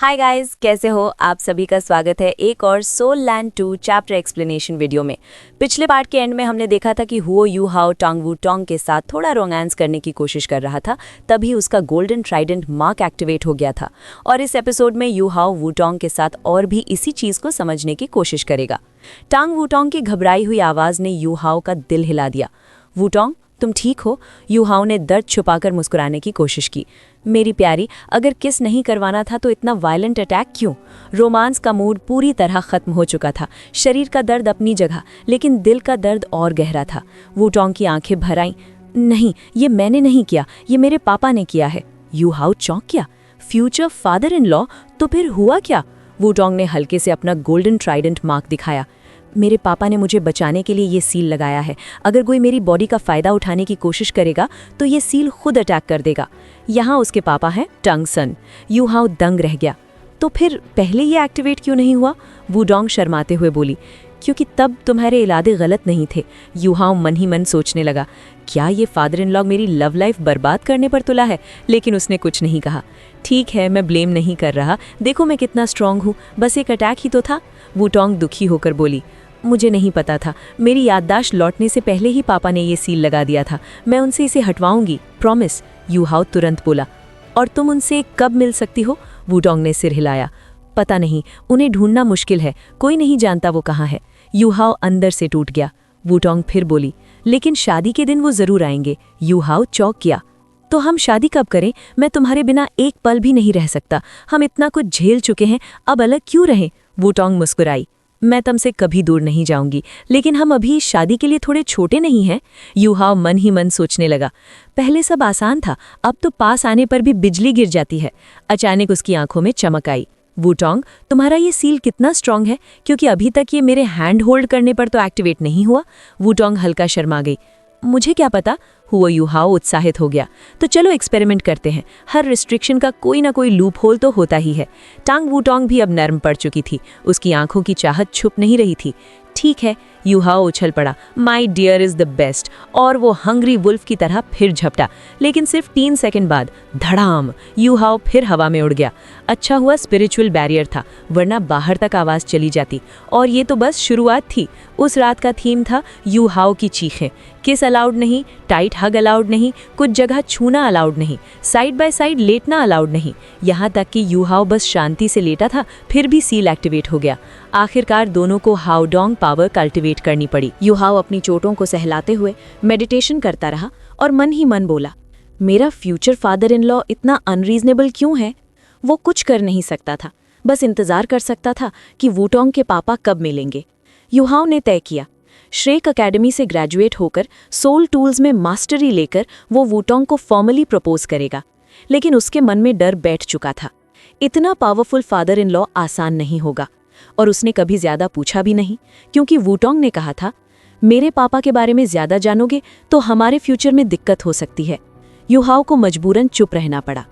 Hi guys, कैसे हो आप? सभी का स्वागत है एक और Soul Land 2 chapter explanation video में। पिछले पार्ट के एंड में हमने देखा था कि हुओ यू हाओ टोंग वू टोंग के साथ थोड़ा रोमांस करने की कोशिश कर रहा था, तभी उसका गोल्डन ट्राइडेंट मार्क एक्टिवेट हो गया था। और इस एपिसोड में यू हाओ वू टोंग के साथ और भी इसी चीज को समझने की कोशिश करेगा। टांग वू टोंग की घबराई हुई आवाज ने यू हाओ का दिल हिला दिया। वू टोंग, तुम ठीक हो? यू हाओ ने दर्द छुपाकर मुस्कुराने की कोशिश की। मेरी प्यारी, अगर किस नहीं करवाना था तो इतना वायलेंट अटैक क्यों? रोमांस का मूड पूरी तरह खत्म हो चुका था। शरीर का दर्द अपनी जगह, लेकिन दिल का दर्द और गहरा था। वू टोंग की आंखें भर आईं। नहीं, ये मैंने नहीं किया, ये मेरे पापा ने किया है। यू हाओ चौंक गया। Future father in law? तो फिर हुआ क्या? वू टोंग ने हल्के से अपना गोल्डन ट्राइडेंट मार्क दिखाया। मेरे पापा ने मुझे बचाने के लिए ये सील लगाया है। अगर कोई मेरी बॉडी का फायदा उठाने की कोशिश करेगा तो ये सील खुद अटैक कर देगा। यहाँ उसके पापा हैं टंग सन। यू हाओ दंग रह गया। तो फिर पहले ये एक्टिवेट क्यों नहीं हुआ? वू टोंग शर्माते हुए बोली। क्योंकि तब तुम्हारे इरादे गलत नहीं थे। यू हाओ मन ही मन सोचने लगा, क्या ये फादर इन लॉ मेरी लव लाइफ बर्बाद करने पर तुला है? लेकिन उसने कुछ नहीं कहा। ठीक है, मैं ब्लेम नहीं कर रहा, देखो मैं कितना स्ट्रांग हूँ, बस एक अटैक ही तो था। वू टोंग दुखी होकर बोली, मुझे नहीं पता था, मेरी याददाश्त लौटने से पहले ही पापा ने ये सील लगा दिया था। मैं उनसे इसे हटवाऊंगी, प्रॉमिस। यू हाओ तुरंत बोला। और तुम उनसे कब मिल सकती हो? वू टोंग ने सिर हिलाया। पता नहीं, उन्हें ढूंढना मुश्किल है, कोई नहीं जानता वो कहाँ है। यू हाओ अंदर से टूट गया। वू टोंग फिर बोली, लेकिन शादी के दिन वो जरूर आएंगे। यू हाओ चौंक गया। तो हम शादी कब करें? मैं तुम्हारे बिना एक पल भी नहीं रह सकता। हम इतना कुछ झेल चुके हैं, अब अलग क्यों रहें? वू टोंग मुस्कुराई। मैं तुमसे कभी दूर नहीं जाऊंगी, लेकिन हम अभी शादी के लिए थोड़े छोटे नहीं हैं। यू हाओ मन ही मन सोचने लगा। पहले सब आसान था, अब तो पास आने पर भी बिजली गिर जाती है। अचानक उसकी आंखों में चमक आई। वू टोंग, तुम्हारा ये सील कितना स्ट्रांग है? क्योंकि अभी तक ये मेरे हैंड होल्ड करने पर तो एक्टिवेट नहीं हुआ। वू टोंग हल्का शर्मा गई। मुझे क्या पता? हुओ यू हाओ उत्साहित हो गया। तो चलो एक्सपेरिमेंट करते हैं। हर रिस्ट्रिक्शन का कोई ना कोई लूप होल तो होता ही है। टांग वू टोंग भी अब नर्म पड़ चुकी थी, उसकी आंखों की चाहत छुप नहीं रही थी। ठीक है, यू हाओ उछल पड़ा। My dear is the best. और वो हंग्री वुल्फ की तरह फिर झपटा। लेकिन सिर्फ 3 सेकंड बाद धड़ाम, यू हाओ फिर हवा में उड़ गया। अच्छा हुआ स्पिरिचुअल बैरियर था, वरना बाहर तक आवाज चली जाती। और ये तो बस शुरुआत थी। उस रात का थीम था यू हाओ की चीखें। किस अलाउड नहीं, टाइट हग अलाउड नहीं, कुछ जगह छूना अलाउड नहीं, साइड बाय साइड लेटना अलाउड नहीं। यहाँ तक कि यू हाओ बस शांति से लेटा था, फिर भी सील एक्टिवेट हो गया। आखिरकार दोनों को हाओ डोंग पावर कल्टिवेट करनी पड़ी। यू हाओ अपनी चोटों को सहलाते हुए मेडिटेशन करता रहा और मन ही मन बोला, मेरा फ्यूचर फादर इन लॉ इतना अनरीजनेबल क्यों है? वो कुछ कर नहीं सकता था, बस इंतजार कर सकता था कि वू टोंग के पापा कब मिलेंगे। यू हाओ ने तय किया, श्रेक अकेडमी से ग्रेजुएट होकर सोल टूल्स में मास्टरी लेकर वो वू टोंग को फॉर्मली प्रपोज करेगा। लेकिन उसके मन में डर बैठ चुका था, इतना पावरफुल फादर इन लॉ आसान नहीं होगा। और उसने कभी ज्यादा पूछा भी नहीं, क्योंकि वू टोंग ने कहा था, मेरे पापा के बारे में ज्यादा जानोगे तो हमारे फ्यूचर में दिक्कत हो सकती है। यू हाओ को मजबूरन चुप रहना पड़ा।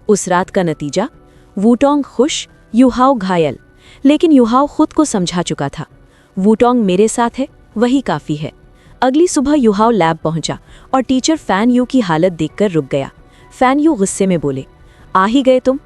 उस रात का नतीजा, वू टोंग खुश, यू हाओ घायल। लेकिन यू हाओ खुद को समझा चुका था, वू टोंग मेरे साथ है, वही काफी है। अगली सुबह यू हाओ लैब पहुंचा और टीचर फैन यू की हालत देखकर रुक गया। फैन यू गुस्से में बोले, आ ही गए तुम?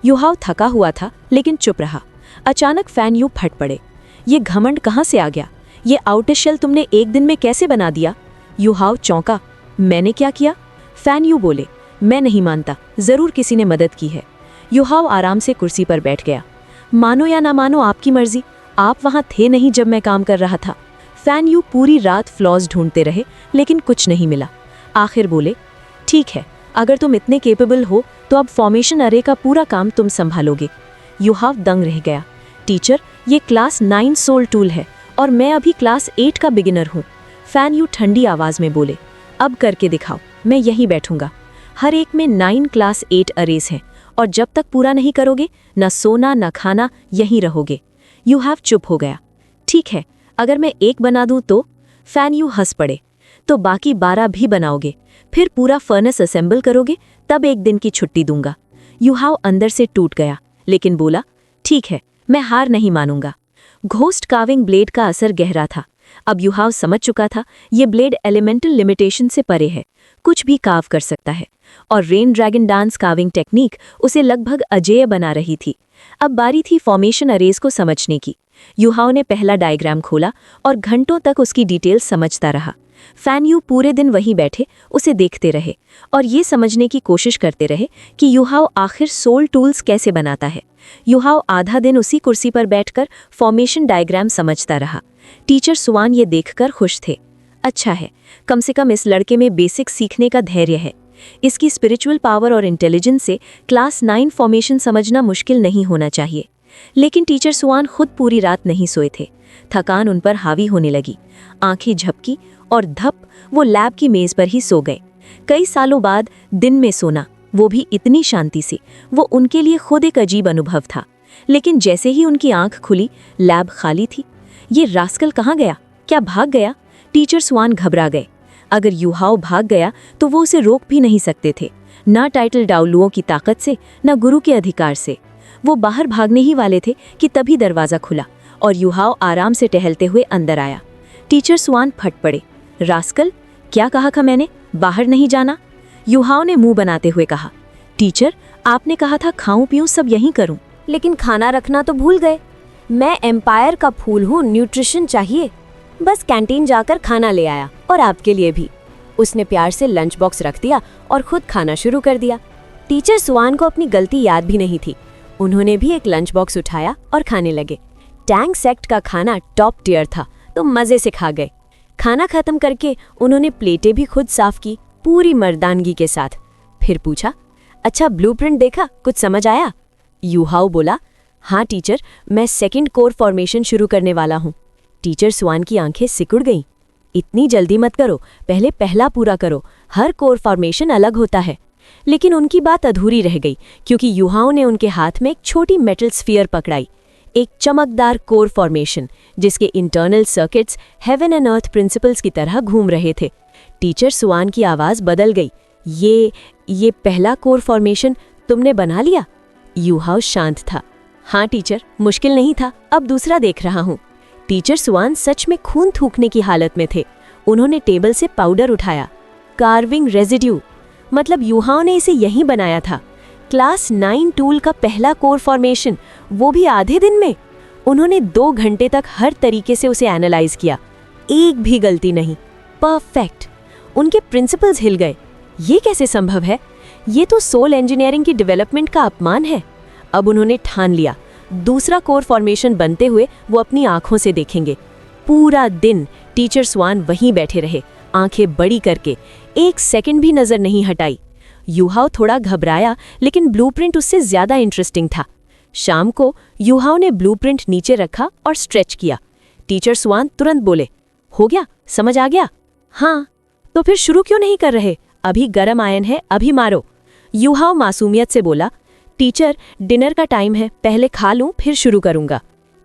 यू हाओ थका हुआ था लेकिन चुप रहा। अचानक फैन यू फट पड़े। ये घमंड कहाँ से आ गया? ये आउटर शेल तुमने एक दिन में कैसे बना दिया? यू हाओ चौंका। मैंने क्या किया? फैन यू बोले, मैं नहीं मानता, जरूर किसी ने मदद की है। यू हाओ आराम से कुर्सी पर बैठ गया। मानो या ना मानो आपकी मर्जी, आप वहां थे नहीं जब मैं काम कर रहा था। फैन यू पूरी रात फ्लॉज ढूंढते रहे लेकिन कुछ नहीं मिला। आखिर बोले, ठीक है, अगर तुम इतने केपेबल हो तो अब फॉर्मेशन अरे का पूरा काम तुम संभालोगे। यू हाओ दंग रह गया। टीचर, ये क्लास 9 सोल टूल है और मैं अभी क्लास 8 का बिगिनर हूँ। फैन यू ठंडी आवाज में बोले, अब करके दिखाओ, मैं यहीं बैठूंगा। हर एक में 9 क्लास 8 अरेज हैं और जब तक पूरा नहीं करोगे, न सोना न खाना, यहीं रहोगे। यू हाव चुप हो गया। ठीक है, अगर मैं 1 बना दूं तो? फैन यू हंस पड़े। तो बाकी 12 भी बनाओगे, फिर पूरा फर्नेस असेंबल करोगे, तब 1 दिन की छुट्टी दूंगा। यू हाव अंदर से टूट गया, लेकिन बोला, ठीक है, मैं हार नहीं मानूंगा। घोस्ट कार्विंग ब्लेड का असर गहरा था। अब युहाव समझ चुका था ये ब्लेड एलिमेंटल लिमिटेशन से परे है, कुछ भी काव कर सकता है। और rain dragon dance calving technique उसे लगभग अजेय बना रही थी। अब बारी थी फॉर्मेशन अरेज को समझने की। युहाव ने पहला डायग्राम खोला और घंटों तक उसकी डिटेल्स समझता रहा। फैन यू पूरे दिन वहीं बैठे उसे देखते रहे और ये समझने की कोशिश करते रहे कि युहाव आखिर सोल टूल्स कैसे बनाता है। युहाव आधा दिन उसी कुर्सी पर बैठकर फॉर्मेशन डायग्राम समझता रहा। टीचर सुवान ये देखकर खुश थे। अच्छा है, कम से कम इस लड़के में बेसिक सीखने का धैर्य है। इसकी स्पिरिचुअल पावर और इंटेलिजेंस से क्लास 9 फॉर्मेशन समझना मुश्किल नहीं होना चाहिए। लेकिन टीचर सुवान खुद पूरी रात नहीं सोए थे। थकान उन पर हावी होने लगी। आंखें झपकी और धप वो लैब की मेज पर ही सो गए। कई सालों बाद दिन में सोना, वो भी इतनी शांति से, वो उनके लिए खुद एक अजीब अनुभव था। लेकिन जैसे ही उनकी आंख खुली, लैब खाली थी। ये रास्कल कहाँ गया? क्या भाग गया? टीचर सुवान घबरा गए। अगर युहाव भाग गया तो वो उसे रोक भी नहीं सकते थे, ना टाइटल डाउलुओं की ताकत से, ना गुरु के अधिकार से। वो बाहर भागने ही वाले थे कि तभी दरवाज़ा खुला और युहाव आराम से टहलते हुए अंदर आया। टीचर सुवान फट पड़े। रास्कल, क्या कहा था मैंने? बाहर नहीं जाना? युहाव ने मुंह बनाते हुए कहा। टीचर, आपने कहा था खाऊं पीऊं सब यहीं करूं। लेकिन खाना रखना तो भूल गए। मैं एम्पायर का फूल हूँ, न्यूट्रिशन चाहिए। बस कैंटीन जाकर खाना ले आया, और आपके लिए भी। उसने प्यार से लंच बॉक्स रख दिया और खुद खाना शुरू कर दिया। टीचर सुवान को अपनी गलती याद भी नहीं थी। उन्होंने भी एक लंच बॉक्स उठाया और खाने लगे। टैंग सेक्ट का खाना टॉप टियर था, तो मज़े से खा गए। खाना खत्म करके उन्होंने प्लेटें भी खुद साफ की, पूरी मर्दानगी के साथ। फिर पूछा, अच्छा ब्लूप्रिंट देखा, कुछ समझ आया? युहाव बोला, हाँ टीचर, मैं सेकंड कोर फॉर्मेशन शुरू करने वाला हूँ। टीचर सुवान की आंखें सिकुड़ गईं। इतनी जल्दी मत करो, पहले पहला पूरा करो। हर कोर फॉर्मेशन अलग होता है। लेकिन उनकी बात अधूरी रह गई, क्योंकि युहाव ने उनके हाथ में एक छोटी मेटल स्फीयर पकड़ाई, एक चमकदार कोर फॉर्मेशन जिसके internal circuits heaven and earth principles की तरह घूम रहे थे। टीचर सुवान की आवाज़ बदल गई। ये पहला कोर फॉर्मेशन तुमने बना लिया? युहाव शांत था। हाँ टीचर, मुश्किल नहीं था, अब दूसरा देख रहा हूँ। टीचर सुवान सच में खून थूकने की हालत में थे। उन्होंने टेबल से पाउडर उठाया। कार्विंग रेजिड्यू, मतलब युहाव ने इसे यहीं बनाया था। क्लास 9 टूल का पहला कोर फॉर्मेशन, वो भी आधे दिन में। उन्होंने 2 घंटे तक हर तरीके से उसे एनालाइज किया, एक भी गलती नहीं, परफेक्ट। उनके प्रिंसिपल्स हिल गए। ये कैसे संभव है? ये तो सोल इंजीनियरिंग की डेवलपमेंट का अपमान है। अब उन्होंने ठान लिया, दूसरा कोर फॉर्मेशन बनते हुए वो अपनी आंखों से देखेंगे। पूरा दिन टीचर सुवान वहीं बैठे रहे, आंखें बड़ी करके, एक सेकंड भी नजर नहीं हटाई। युहाव थोड़ा घबराया, लेकिन ब्लूप्रिंट उससे ज्यादा इंटरेस्टिंग था। शाम को युहाव ने ब्लूप्रिंट नीचे रखा और स्ट्रेच किया। टीचर सुवान तुरंत बोले, हो गया, समझ आ गया? हाँ। तो फिर शुरू क्यों नहीं कर रहे? अभी गरम आयन है, अभी मारो। युहाव मासूमियत से बोला, टीचर डिनर का टाइम है, पहले खा लूं फिर शुरू करूंगा।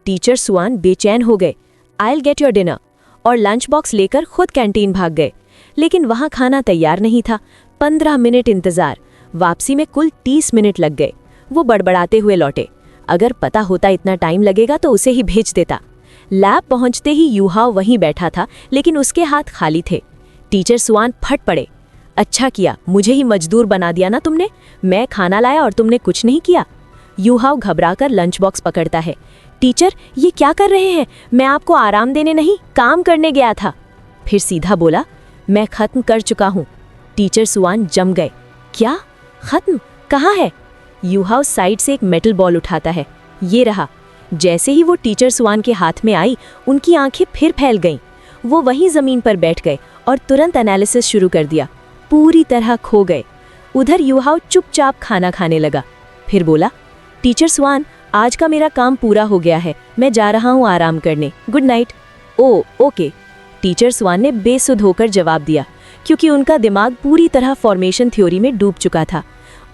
टीचर सुवान बेचैन हो गए। I will get your dinner, और लंच बॉक्स लेकर खुद कैंटीन भाग गए। लेकिन वहां खाना तैयार नहीं था। 15 मिनट इंतजार, वापसी में कुल 30 मिनट लग गए। वो बड़बड़ाते हुए लौटे। अगर पता होता इतना टाइम लगेगा तो उसे ही भेज देता। लैब पहुंचते ही युहाव वहीं बैठा था, लेकिन उसके हाथ खाली थे। टीचर सुवान फट पड़े। अच्छा किया, मुझे ही मजदूर बना दिया ना तुमने। मैं खाना लाया और तुमने कुछ नहीं किया। युहाव घबराकर लंच बॉक्स पकड़ता है। टीचर, ये क्या कर रहे हैं? मैं आपको आराम देने नहीं, काम करने गया था। फिर सीधा बोला, मैं खत्म कर चुका हूँ। टीचर सुवान जम गए। क्या? खत्म? कहाँ है? युहाव साइड से एक मेटल बॉल उठाता है। ये रहा। जैसे ही वो टीचर सुवान के हाथ में आई, उनकी आंखें फिर फैल गईं। वो वहीं जमीन पर बैठ गए और तुरंत एनालिसिस शुरू कर दिया। पूरी तरह खो गए। उधर युहाव चुपचाप खाना खाने लगा। फिर बोला, टीचर सुवान, आज का मेरा काम पूरा हो गया है, मैं जा रहा हूँ आराम करने, गुड नाइट। ओ ओके, टीचर सुवान ने बेसुध होकर जवाब दिया, क्योंकि उनका दिमाग पूरी तरह फॉर्मेशन थ्योरी में डूब चुका था।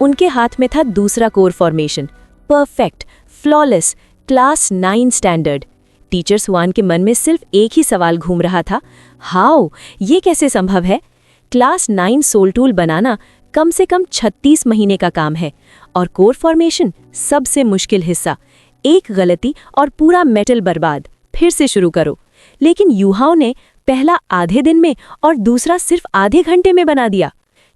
उनके हाथ में था दूसरा core formation, perfect, flawless, class 9 standard. Teacher सुवान के मन में सिर्फ एक ही सवाल घूम रहा था, हाउ, ये कैसे संभव है? क्लास 9 सोल टूल बनाना कम से कम 36 महीने का काम है, और कोर फॉर्मेशन सबसे मुश्किल हिस्सा। एक गलती और पूरा मेटल बर्बाद। फिर से शुरू करो। लेकिन यूहाओ ने पहला आधे दिन में और दूसरा सिर्फ आधे घंटे में बना दिया।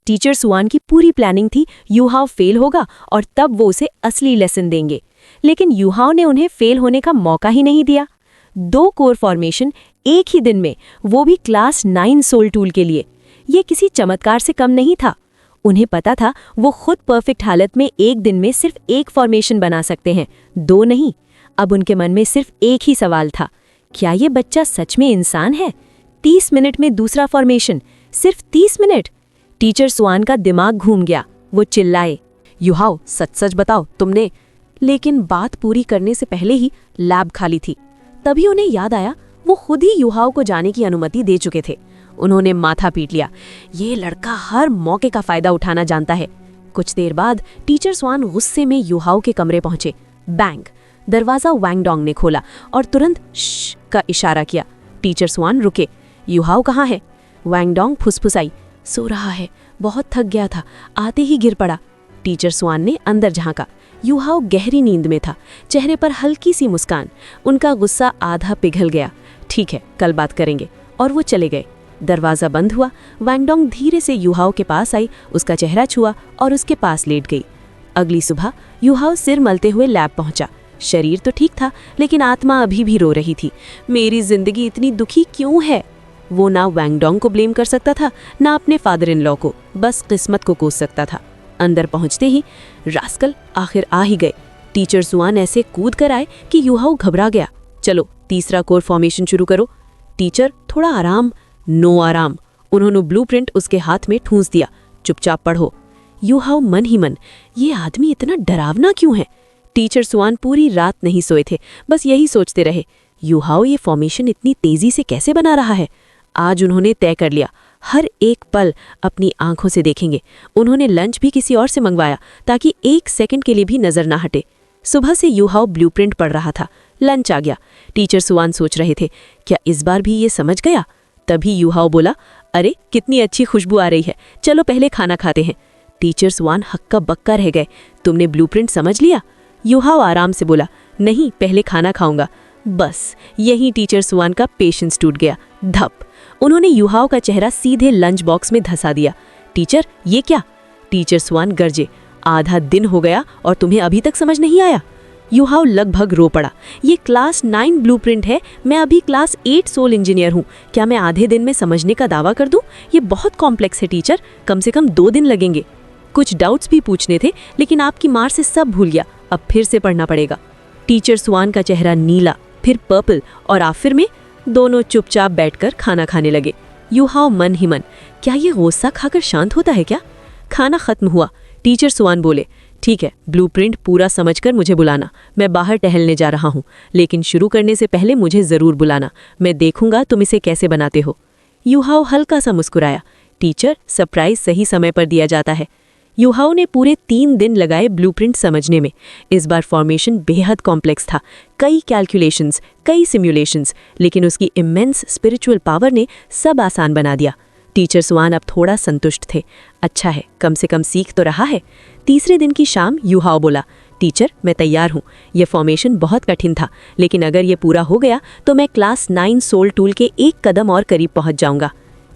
टीचर सुआन की पूरी प्लानिंग थी यूहाओ फेल होगा और तब वो उसे असली लेसन देंगे, लेकिन यूहाओ ने उन्हें फेल होने का मौका ही नहीं दिया। 2 कोर फॉर्मेशन एक ही दिन में, वो भी क्लास 9 सोल टूल के लिए। ये किसी चमत्कार से कम नहीं था। उन्हें पता था वो खुद परफेक्ट हालत में एक दिन में सिर्फ 1 फॉर्मेशन बना सकते हैं, 2 नहीं। अब उनके मन में सिर्फ एक ही सवाल था, क्या ये बच्चा सच में इंसान है? 30 मिनट में दूसरा फॉर्मेशन, सिर्फ 30 मिनट। टीचर सुआन का दिमाग घूम गया। वो चिल्लाए, यूहाओ सच सच बताओ तुमने। लेकिन बात पूरी करने से पहले ही लैब खाली थी। तभी उन्हें याद आया वो खुद ही यूहाओ को जाने की अनुमति दे चुके थे। उन्होंने माथा पीट लिया, ये लड़का हर मौके का फायदा उठाना जानता है। कुछ देर बाद टीचर स्वान गुस्से में यूहाओ के कमरे पहुंचे। बैंग, दरवाजा वैंग डोंग ने खोला और तुरंत श्श का इशारा किया। टीचर स्वान रुके। यूहाओ कहाँ है? वैंग डोंग फुसफुसाई, सो रहा है, बहुत थक गया था, आते ही गिर पड़ा। टीचर स्वान ने अंदर झांका। यूहाओ गहरी नींद में था, चेहरे पर हल्की सी मुस्कान। उनका गुस्सा आधा पिघल गया। ठीक है, कल बात करेंगे। और वो चले गए। दरवाज़ा बंद हुआ। वैंग डोंग धीरे से यूहाओ के पास आई, उसका चेहरा छुआ और उसके पास लेट गई। अगली सुबह यूहाओ सिर मलते हुए लैब पहुंचा। शरीर तो ठीक था, लेकिन आत्मा अभी भी रो रही थी। मेरी जिंदगी इतनी दुखी क्यों है? वो ना वैंग डोंग को ब्लेम कर सकता था, ना अपने फादर इन लॉ को, बस किस्मत को कोस सकता था। अंदर पहुंचते ही रास्कल आखिर आ ही गए। टीचर सुआन ऐसे कूद कर आए कि यूहाओ घबरा गया। चलो तीसरा कोर फॉर्मेशन शुरू करो। टीचर थोड़ा आराम। नो आराम। उन्होंने ब्लूप्रिंट उसके हाथ में ठूंस दिया। चुपचाप पढ़ो। यूहाओ मन ही मन, ये आदमी इतना डरावना क्यों है? टीचर सुआन पूरी रात नहीं सोए थे, बस यही सोचते रहे, यूहाओ ये फॉर्मेशन इतनी तेजी से कैसे बना रहा है? आज उन्होंने तय कर लिया, हर एक पल अपनी आंखों से देखेंगे। उन्होंने लंच भी किसी और से मंगवाया ताकि 1 सेकंड के लिए भी नजर ना हटे। सुबह से यूहाओ ब्लूप्रिंट पढ़ रहा था। लंच आ गया। टीचर सुआन सोच रहे थे, क्या इस बार भी ये समझ गया? तभी यूहाओ बोला, अरे कितनी अच्छी खुशबू आ रही है, चलो पहले खाना खाते हैं। टीचर सुआन हक्का बक्का रह गए। तुमने ब्लूप्रिंट समझ लिया? यूहाओ आराम से बोला, नहीं, पहले खाना खाऊंगा। बस यहीं टीचर सुआन का पेशेंस टूट गया। धप। उन्होंने यूहाओ का चेहरा सीधे लंच बॉक्स में धंसा दिया। टीचर, ये क्या? टीचर सुआन गरजे, आधा दिन हो गया और तुम्हें अभी तक समझ नहीं आया? यूहाओ लगभग रो पड़ा। ये क्लास 9 ब्लूप्रिंट है, मैं अभी क्लास 8 सोल इंजीनियर हूँ। क्या मैं आधे दिन में समझने का दावा कर दूँ? ये बहुत कॉम्प्लेक्स है टीचर, कम से कम 2 दिन लगेंगे। कुछ डाउट्स भी पूछने थे, लेकिन आपकी मार से सब भूल गया, अब फिर से पढ़ना पड़ेगा। टीचर सुआन का चेहरा नीला, फिर पर्पल और आखिर में दोनों चुपचाप बैठकर खाना खाने लगे। यूहाओ मन ही मन, क्या ये गुस्सा खाकर शांत होता है क्या? खाना खत्म हुआ। टीचर सुआन बोले, ठीक है, ब्लूप्रिंट पूरा समझकर मुझे बुलाना, मैं बाहर टहलने जा रहा हूँ, लेकिन शुरू करने से पहले मुझे ज़रूर बुलाना, मैं देखूंगा तुम इसे कैसे बनाते हो। यूहाओ हल्का सा मुस्कुराया। टीचर, सरप्राइज सही समय पर दिया जाता है। यूहाओ ने पूरे 3 दिन लगाए ब्लूप्रिंट समझने में। इस बार फॉर्मेशन बेहद कॉम्प्लेक्स था, कई कैलकुलेशंस, कई सिमुलेशंस, लेकिन उसकी इमेंस स्पिरिचुअल पावर ने सब आसान बना दिया। टीचर सुआन अब थोड़ा संतुष्ट थे। अच्छा है, कम से कम सीख तो रहा है। तीसरे दिन की शाम यूहाओ बोला, टीचर मैं तैयार हूँ। यह फॉर्मेशन बहुत कठिन था, लेकिन अगर ये पूरा हो गया तो मैं क्लास 9 सोल टूल के 1 कदम और करीब पहुँच जाऊँगा।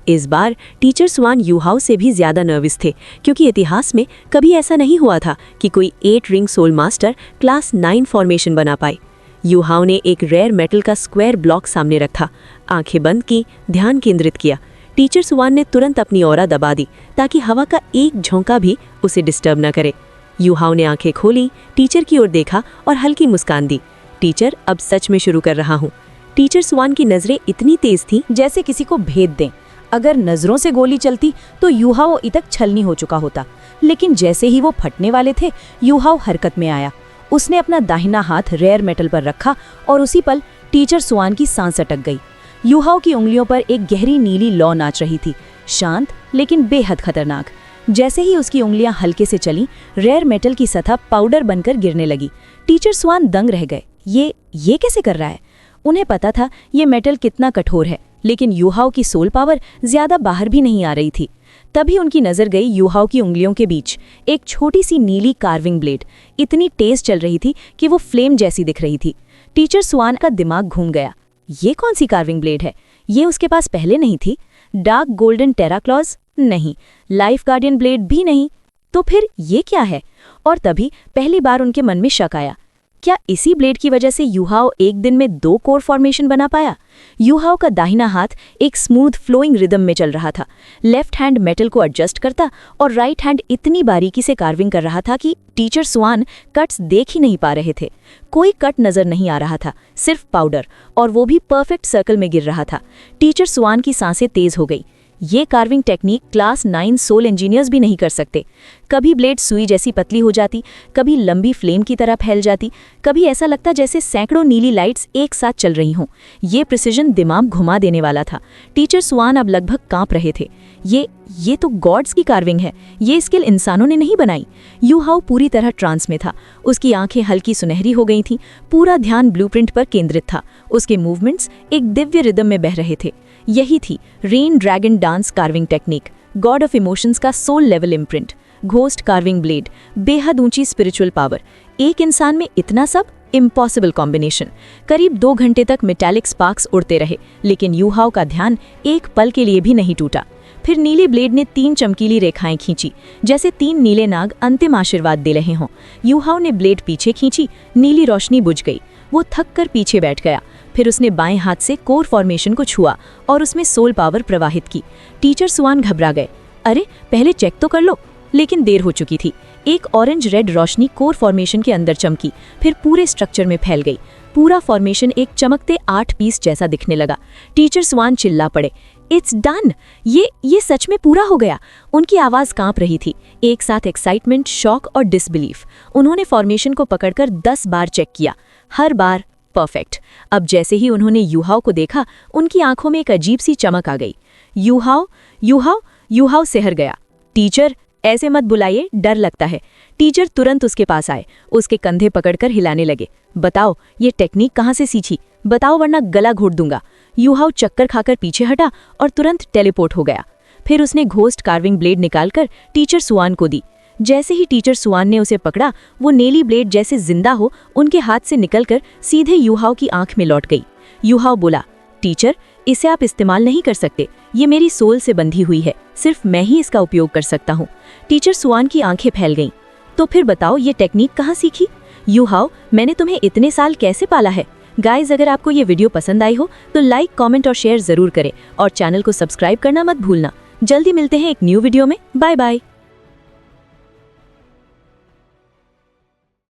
इस बार टीचर सुआन यूहाओ से भी ज़्यादा नर्वस थे, क्योंकि इतिहास में कभी ऐसा नहीं हुआ था कि कोई 8 ring soul master class 9 formation बना पाए। यूहाओ ने एक रेयर मेटल का स्क्वायर ब्लॉक सामने रखा, आंखें बंद की, ध्यान केंद्रित किया। टीचर सुआन ने तुरंत अपनी ऑरा दबा दी ताकि हवा का एक झोंका भी उसे डिस्टर्ब न करे। यूहाओ ने आंखें खोली, टीचर की ओर देखा और हल्की मुस्कान दी। टीचर, अब सच में शुरू कर रहा हूँ। टीचर सुआन की नज़रें इतनी तेज थीं जैसे किसी को भेद दें। अगर नजरों से गोली चलती तो यूहाओ इतक छलनी हो चुका होता, लेकिन जैसे ही वो फटने वाले थे, यूहाओ हरकत में आया। उसने अपना दाहिना हाथ रेयर मेटल पर रखा और उसी पल टीचर सुआन की सांस अटक गई। यूहाओ की उंगलियों पर एक गहरी नीली लौ नाच रही थी, शांत लेकिन बेहद खतरनाक। जैसे ही उसकी उंगलियां हल्के से चलीं, रेयर मेटल की सतह पाउडर बनकर गिरने लगी। टीचर सुआन दंग रह गए। ये कैसे कर रहा है? उन्हें पता था ये मेटल कितना कठोर है, लेकिन यूहाओ की सोल पावर ज्यादा बाहर भी नहीं आ रही थी। तभी उनकी नजर गई यूहाओ की उंगलियों के बीच एक छोटी सी नीली कार्विंग ब्लेड। इतनी तेज चल रही थी कि वो फ्लेम जैसी दिख रही थी। टीचर सुआन का दिमाग घूम गया। ये कौन सी कार्विंग ब्लेड है? ये उसके पास पहले नहीं थी। डार्क गोल्डन टेरा क्लॉज? नहीं। लाइफ गार्डियन ब्लेड भी नहीं। तो फिर ये क्या है? और तभी पहली बार उनके मन में शक आया, क्या इसी ब्लेड की वजह से यूहाओ एक दिन में 2 कोर फॉर्मेशन बना पाया? यूहाओ का दाहिना हाथ एक स्मूथ फ्लोइंग रिदम में चल रहा था। लेफ्ट हैंड मेटल को एडजस्ट करता और राइट हैंड इतनी बारीकी से कार्विंग कर रहा था कि टीचर स्वान कट्स देख ही नहीं पा रहे थे। कोई कट नजर नहीं आ रहा था, सिर्फ पाउडर, और वो भी परफेक्ट सर्कल में गिर रहा था। टीचर स्वान की सांसें तेज हो गई। ये carving technique class 9 soul engineers भी नहीं कर सकते। कभी ब्लेड सुई जैसी पतली हो जाती, कभी लंबी फ्लेम की तरह फैल जाती, कभी ऐसा लगता जैसे सैकड़ों नीली लाइट्स एक साथ चल रही हों। ये प्रिसिजन दिमाग घुमा देने वाला था। टीचर स्वान अब लगभग कांप रहे थे। ये तो गॉड्स की कार्विंग है। ये स्किल इंसानों ने नहीं बनाई। यूहाओ पूरी तरह ट्रांस में था। उसकी आंखें हल्की सुनहरी हो गई थीं। पूरा ध्यान ब्लूप्रिंट पर केंद्रित था। उसके मूवमेंट्स एक दिव्य रिदम में बह रहे थे। यही थी rain dragon dance carving technique, god of emotions का soul level imprint, ghost carving blade, बेहद ऊंची स्पिरिचुअल पावर। एक इंसान में इतना सब? Impossible combination. करीब 2 घंटे तक मेटालिक स्पार्क्स उड़ते रहे, लेकिन यूहाओ का ध्यान एक पल के लिए भी नहीं टूटा। फिर नीली ब्लेड ने 3 चमकीली रेखाएं खींची, जैसे 3 नीले नाग अंतिम आशीर्वाद दे रहे हों। यूहाओ ने ब्लेड पीछे खींची, नीली रोशनी बुझ गई। वो थक कर पीछे बैठ गया। फिर उसने बाएं हाथ से कोर फॉर्मेशन को छुआ और उसमें सोल पावर प्रवाहित की। टीचर स्वान घबरा गए। अरे, पहले चेक तो कर लो। लेकिन देर हो चुकी थी। एक ऑरेंज रेड रोशनी कोर फॉर्मेशन के अंदर चमकी, फिर पूरे स्ट्रक्चर में फैल गई। पूरा फॉर्मेशन एक चमकते 8 पीस जैसा दिखने लगा। टीचर स्वान चिल्ला पड़े, इट्स डन! ये सच में पूरा हो गया। उनकी आवाज कांप रही थी, एक साथ एक्साइटमेंट, शॉक और डिसबिलीफ। उन्होंने फॉर्मेशन को पकड़कर 10 बार चेक किया, हर बार परफेक्ट। अब जैसे ही उन्होंने यूहाओ को देखा, उनकी आंखों में एक अजीब सी चमक आ गई। यूहाओ सिहर गया। टीचर, ऐसे मत बुलाइए, डर लगता है। टीचर तुरंत उसके पास आए, उसके कंधे पकड़कर हिलाने लगे। बताओ, ये टेक्निक कहाँ से सीखी? बताओ, वरना गला घोट दूंगा। यूहाओ चक्कर खाकर पीछे हटा और तुरंत टेलीपोर्ट हो गया। फिर उसने घोस्ट कार्विंग ब्लेड निकालकर टीचर सुआन को दी। जैसे ही टीचर सुआन ने उसे पकड़ा, वो नीली ब्लेड जैसे जिंदा हो उनके हाथ से निकलकर सीधे यूहाओ की आंख में लौट गई। यूहाओ बोला, टीचर, इसे आप इस्तेमाल नहीं कर सकते। ये मेरी सोल से बंधी हुई है, सिर्फ मैं ही इसका उपयोग कर सकता हूँ। टीचर सुआन की आंखें फैल गईं। तो फिर बताओ, ये टेक्निक कहाँ सीखी? यूहाओ, मैंने तुम्हें इतने साल कैसे पाला है? गाइज, अगर आपको ये वीडियो पसंद आई हो तो लाइक, कमेंट और शेयर जरूर करें और चैनल को सब्सक्राइब करना मत भूलना। जल्दी मिलते हैं एक न्यू वीडियो में। Bye bye.